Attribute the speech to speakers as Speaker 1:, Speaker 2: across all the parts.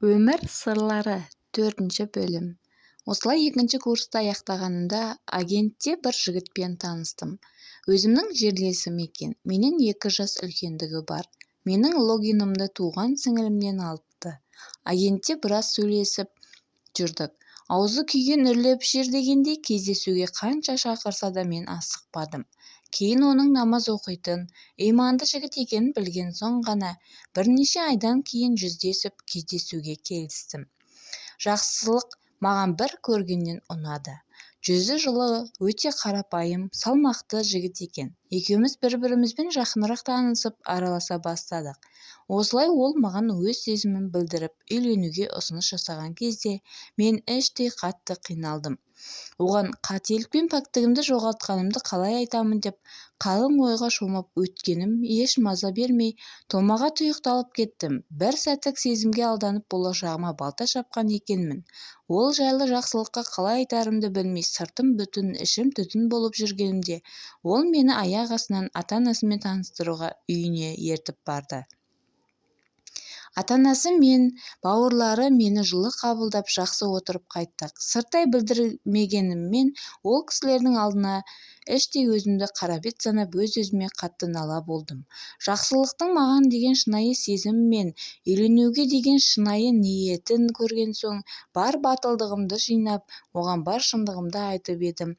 Speaker 1: Өмір сырлары 4 бөлім. Осылай 2 курсты аяқтағанымда агентте бір жігітпен таныстым. Өзімнің жерлесім екен. Менен 2 жас үлкендігі бар. Менің логинімді туған сіңілімнен алыпты. Агентте біраз сөйлесіп жүрдік. Аузы күйген үрлеп ішер дегендей кездесуге қанша шақырса да мен асықпадым. Кейін оның намаз оқитын, иманды жігіт екенін білген соң ғана бірнеше айдан кейін жүздесіп кездесуге келістім. Жақсылық маған бір көргеннен ұнады. Жүзі жылы, өте қарапайым, салмақты жігіт екен. Екеуміз бір-бірімізбен жақынырақ танысып, араласа бастадық. Осылай ол маған өз сезімін білдіріп, үйленуге ұсыныс жасаған кезде мен іштей қатты қиналдым. Оған қателік пен пәктігімді жоғалтқанымды қалай айтамын деп қалың ойға шомып өткенім еш маза бермей томаға тұйықталып кеттім. Бір сәттік сезімге алданып болашағыма балта шапқан екенмін. Ол жайлы Жақсылыққа қалай айтарымды білмей сыртым бүтін, ішім түтін болып жүргенімде ол мені аяқ астынан ата-анасымен таныстыруға үйіне ертіп барды. Ата-анасы мен бауырлары мені жылы қабылдап жақсы отырып қайттық. Сырттай білдірмегеніммен ол кісілердің алдына іштей өзімді қарабет санап өз-өзіме қатты нала болдым. Жақсылықтың маған деген шынайы сезімі мен үйленуге деген шынайы ниетін көрген соң бар батылдығымды жинап, оған бар шындығымды айтып едім.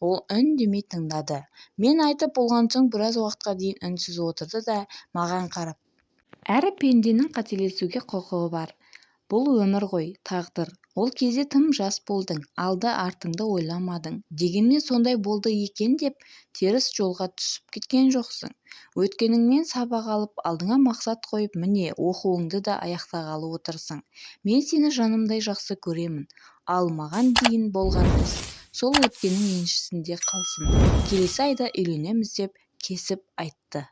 Speaker 1: Ол үндемей тыңдады. Мен айтып болған соң біраз уақытқа дейін үнсіз отырды да маған қарап: «Әр пенденің қателесуге құқығы бар. Бұл өмір ғой, тағдыр. Ол кезде тым жас болдың, алды-артыңды ойламадың. Дегенмен сондай болды екен деп теріс жолға түсіп кеткен жоқсың. Өткеніңнен сабақ алып, алдыңа мақсат қойып, міне, оқуыңды да аяқтағалы отырсың. Мен сені жанымдай жақсы көремін. Ал маған дейін болған іс сол өткеннің еншісінде қалсын. Келесі айда үйленеміз» деп кесіп айтты.